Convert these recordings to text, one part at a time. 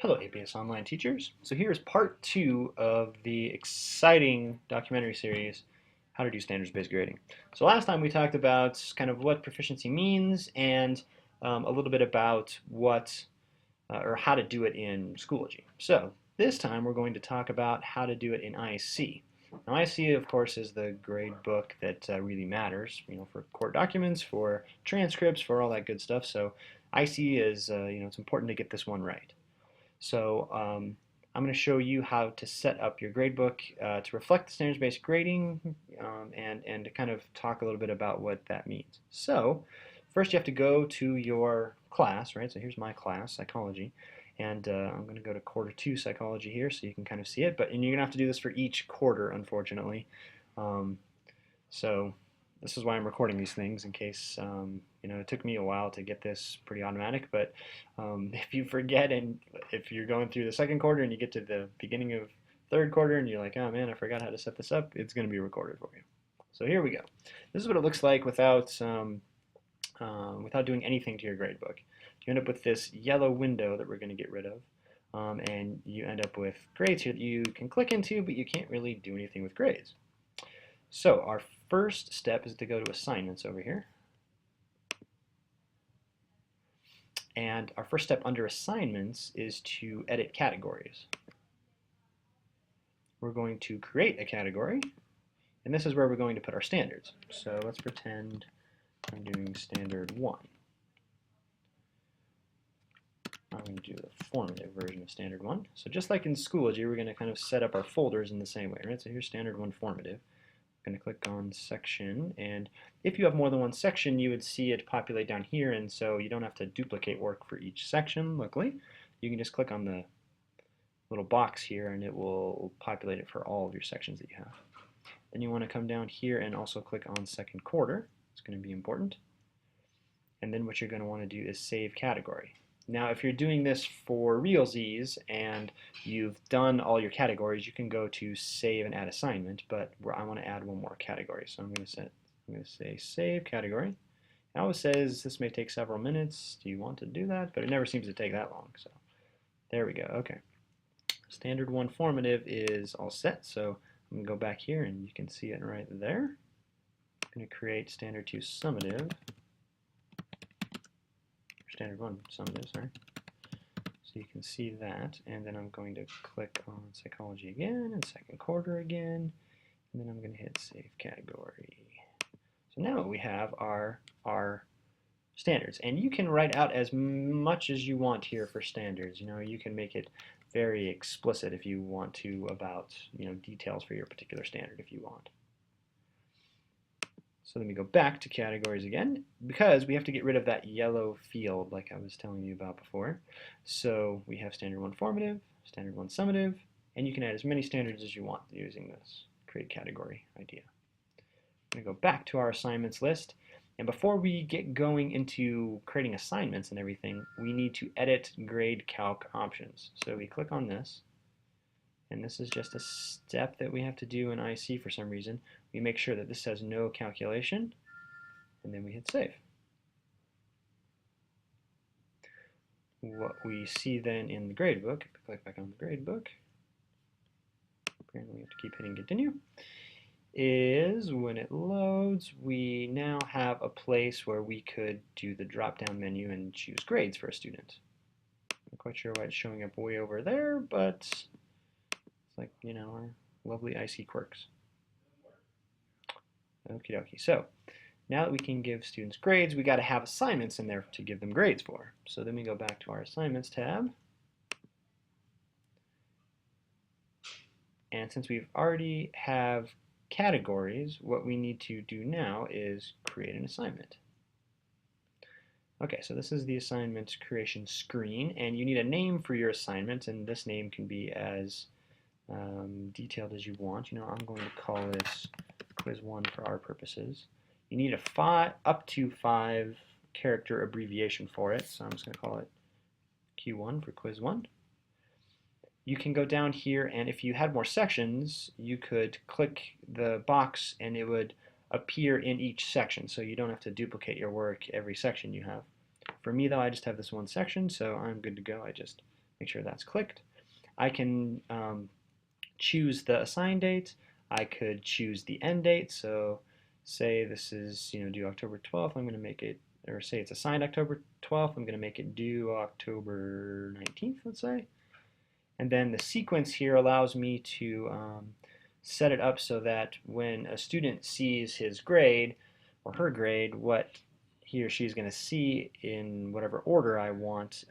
Hello, APS Online teachers. So here's part two of the exciting documentary series, How to Do Standards-Based Grading. So last time we talked about kind of what proficiency means and a little bit about what or how to do it in Schoology. So this time we're going to talk about how to do it in IC. Now IC, of course, is the grade book that really matters, for court documents, for transcripts, for all that good stuff. So IC is, it's important to get this one right. So I'm going to show you how to set up your gradebook to reflect the standards-based grading and to kind of talk a little bit about what that means. So first you have to go to your class, right? So here's my class, psychology, and I'm going to go to quarter 2 psychology here so you can kind of see it. And you're going to have to do this for each quarter, unfortunately. So this is why I'm recording these things in case, it took me a while to get this pretty automatic, but if you forget and if you're going through the second quarter and you get to the beginning of third quarter and you're like, oh man, I forgot how to set this up, it's going to be recorded for you. So here we go. This is what it looks like without doing anything to your gradebook. You end up with this yellow window that we're going to get rid of, and you end up with grades here that you can click into, but you can't really do anything with grades. So our first step is to go to assignments over here. And our first step under assignments is to edit categories. We're going to create a category, and this is where we're going to put our standards. So let's pretend I'm doing standard 1. I'm going to do the formative version of standard 1. So just like in Schoology, we're going to kind of set up our folders in the same way, right? So here's standard 1 formative. I'm going to click on section, and if you have more than one section, you would see it populate down here, and so you don't have to duplicate work for each section, luckily. You can just click on the little box here and it will populate it for all of your sections that you have. Then you want to come down here and also click on second quarter. It's going to be important. And then what you're going to want to do is save category. Now if you're doing this for realsies and you've done all your categories, you can go to save and add assignment, but I want to add one more category. So I'm going to say save category. It always says this may take several minutes. Do you want to do that? But it never seems to take that long. So there we go. Okay. Standard 1 formative is all set. So I'm going to go back here and you can see it right there. I'm going to create standard 2 summative. Standard 1 summative, sorry. So you can see that, and then I'm going to click on psychology again, and second quarter again, and then I'm going to hit save category. So now we have our standards, and you can write out as much as you want here for standards. You can make it very explicit if you want to about details for your particular standard if you want. So let me go back to categories again, because we have to get rid of that yellow field like I was telling you about before. So we have standard 1 formative, standard 1 summative, and you can add as many standards as you want using this create category idea. I'm going to go back to our assignments list, and before we get going into creating assignments and everything, we need to edit grade calc options. So we click on this, and this is just a step that we have to do in IC for some reason. We make sure that this says no calculation, and then we hit save. What we see then in the gradebook, if we click back on the gradebook, apparently we have to keep hitting continue, is when it loads, we now have a place where we could do the drop-down menu and choose grades for a student. Not quite sure why it's showing up way over there, but it's like, our lovely IC quirks. Okie dokie. So now that we can give students grades, we got to have assignments in there to give them grades for. So then we go back to our assignments tab. And since we've already have categories, what we need to do now is create an assignment. Okay, so this is the assignment creation screen, and you need a name for your assignment, and this name can be as detailed as you want. I'm going to call this quiz 1 for our purposes. You need a up to 5 character abbreviation for it, so I'm just going to call it Q1 for quiz 1. You can go down here, and if you had more sections, you could click the box and it would appear in each section, so you don't have to duplicate your work every section you have. For me though, I just have this one section, so I'm good to go. I just make sure that's clicked. I can choose the assign date. I could choose the end date. So say this is due October 12th. I'm going to make it, or say it's assigned October 12th. I'm going to make it due October 19th, let's say. And then the sequence here allows me to set it up so that when a student sees his grade or her grade, what he or she is going to see in whatever order I want,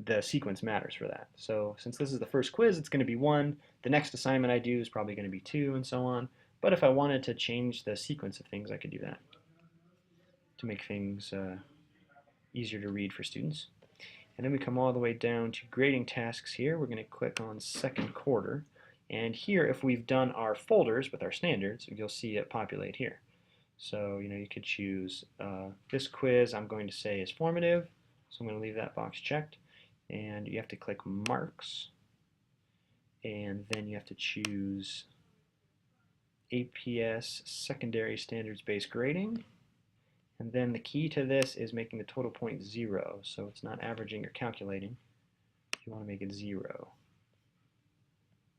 the sequence matters for that. So since this is the first quiz, it's going to be 1. The next assignment I do is probably going to be 2, and so on. But if I wanted to change the sequence of things, I could do that to make things easier to read for students. And then we come all the way down to grading tasks here. We're going to click on second quarter. And here, if we've done our folders with our standards, you'll see it populate here. So, you could choose this quiz, I'm going to say is formative. So I'm going to leave that box checked. And you have to click marks. And then you have to choose APS secondary standards-based grading. And then the key to this is making the total point 0. So it's not averaging or calculating. You want to make it 0.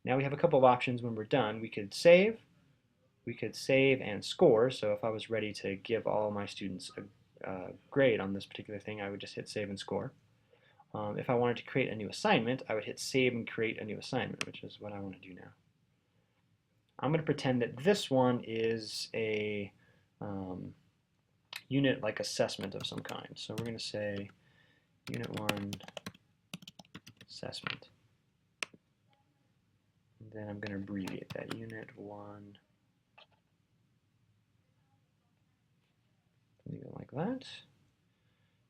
Now we have a couple of options when we're done. We could save and score. So if I was ready to give all my students a grade on this particular thing, I would just hit save and score. If I wanted to create a new assignment, I would hit save and create a new assignment, which is what I want to do now. I'm going to pretend that this one is a unit-like assessment of some kind. So we're going to say Unit 1 assessment. And then I'm going to abbreviate that, Unit 1. Leave it like that.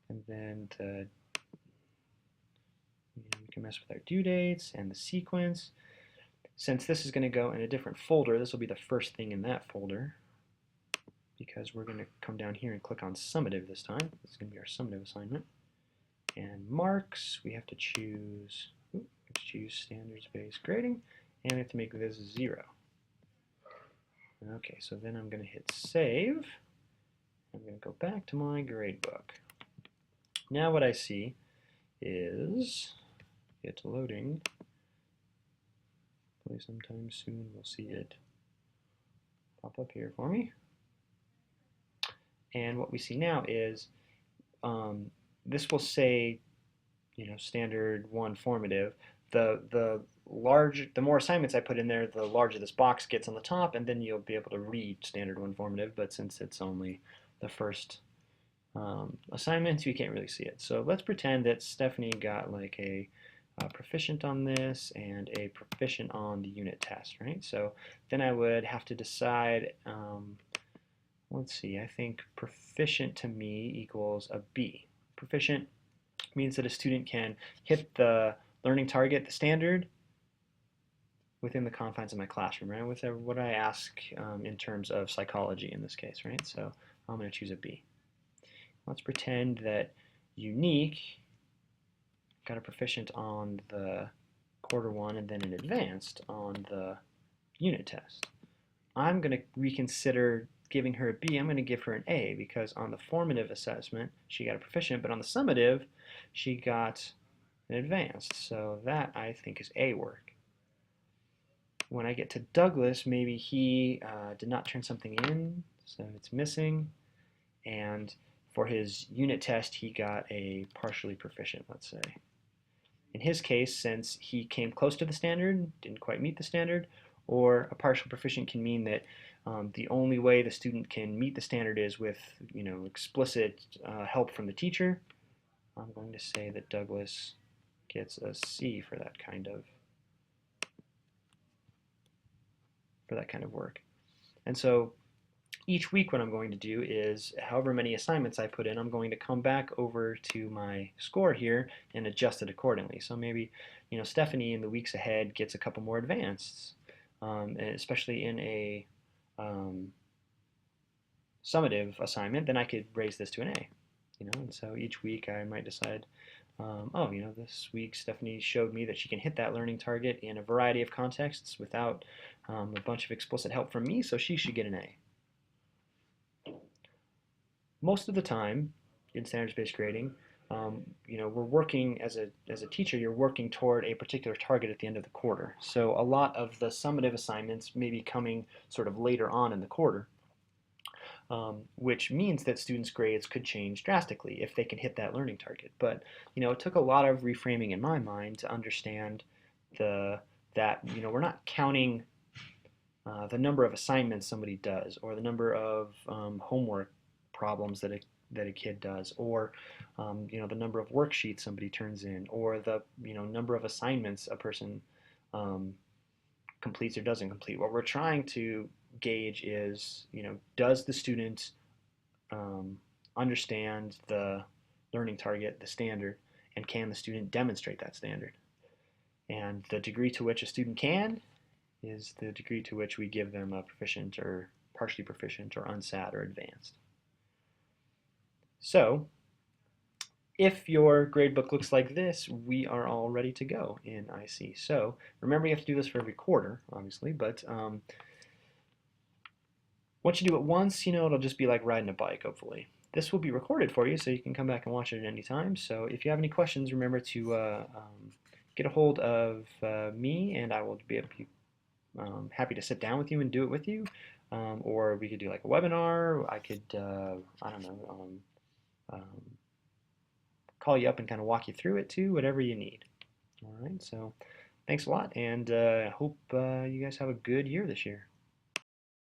And then we can mess with our due dates and the sequence. Since this is going to go in a different folder, this will be the first thing in that folder, because we're going to come down here and click on summative this time. This is going to be our summative assignment. And marks, we have to choose, let's choose standards-based grading, and we have to make this 0. Okay, so then I'm going to hit save. I'm going to go back to my gradebook. Now what I see is, it's loading. Probably sometime soon we'll see it pop up here for me. And what we see now is this will say, standard 1 formative. The more assignments I put in there, the larger this box gets on the top, and then you'll be able to read standard 1 formative. But since it's only the first assignment, you can't really see it. So let's pretend that Stephanie got like a proficient on this and a proficient on the unit test, right? So then I would have to decide. Let's see, I think proficient to me equals a B. Proficient means that a student can hit the learning target, the standard, within the confines of my classroom, right? With what I ask in terms of psychology in this case, right? So I'm going to choose a B. Let's pretend that unique got a proficient on the quarter 1 and then an advanced on the unit test. I'm going to reconsider giving her a B. I'm going to give her an A, because on the formative assessment she got a proficient, but on the summative she got an advanced. So that, I think, is A work. When I get to Douglas, maybe he did not turn something in, so it's missing. And for his unit test he got a partially proficient, let's say. In his case, since he came close to the standard, didn't quite meet the standard, or a partial proficient can mean that the only way the student can meet the standard is with explicit help from the teacher, I'm going to say that Douglas gets a C for that kind of work. And so each week what I'm going to do is, however many assignments I put in, I'm going to come back over to my score here and adjust it accordingly. So maybe Stephanie in the weeks ahead gets a couple more advanced, especially in a summative assignment, then I could raise this to an A. And so each week I might decide, this week Stephanie showed me that she can hit that learning target in a variety of contexts without a bunch of explicit help from me, so she should get an A. Most of the time in standards-based grading, we're working as a teacher, you're working toward a particular target at the end of the quarter. So a lot of the summative assignments may be coming sort of later on in the quarter, which means that students' grades could change drastically if they can hit that learning target. But it took a lot of reframing in my mind to understand that we're not counting the number of assignments somebody does, or the number of homework problems that a kid does, or the number of worksheets somebody turns in, or the number of assignments a person completes or doesn't complete. What we're trying to gauge is, does the student understand the learning target, the standard, and can the student demonstrate that standard? And the degree to which a student can is the degree to which we give them a proficient or partially proficient or unsat or advanced. So if your gradebook looks like this, we are all ready to go in IC. So remember, you have to do this for every quarter, obviously, but once you do it once, it'll just be like riding a bike, hopefully. This will be recorded for you, so you can come back and watch it at any time. So if you have any questions, remember to get a hold of me, and I will be happy to sit down with you and do it with you. Or we could do like a webinar. I could, I don't know, call you up and kind of walk you through it too, whatever you need. All right, so thanks a lot, and I hope you guys have a good year this year.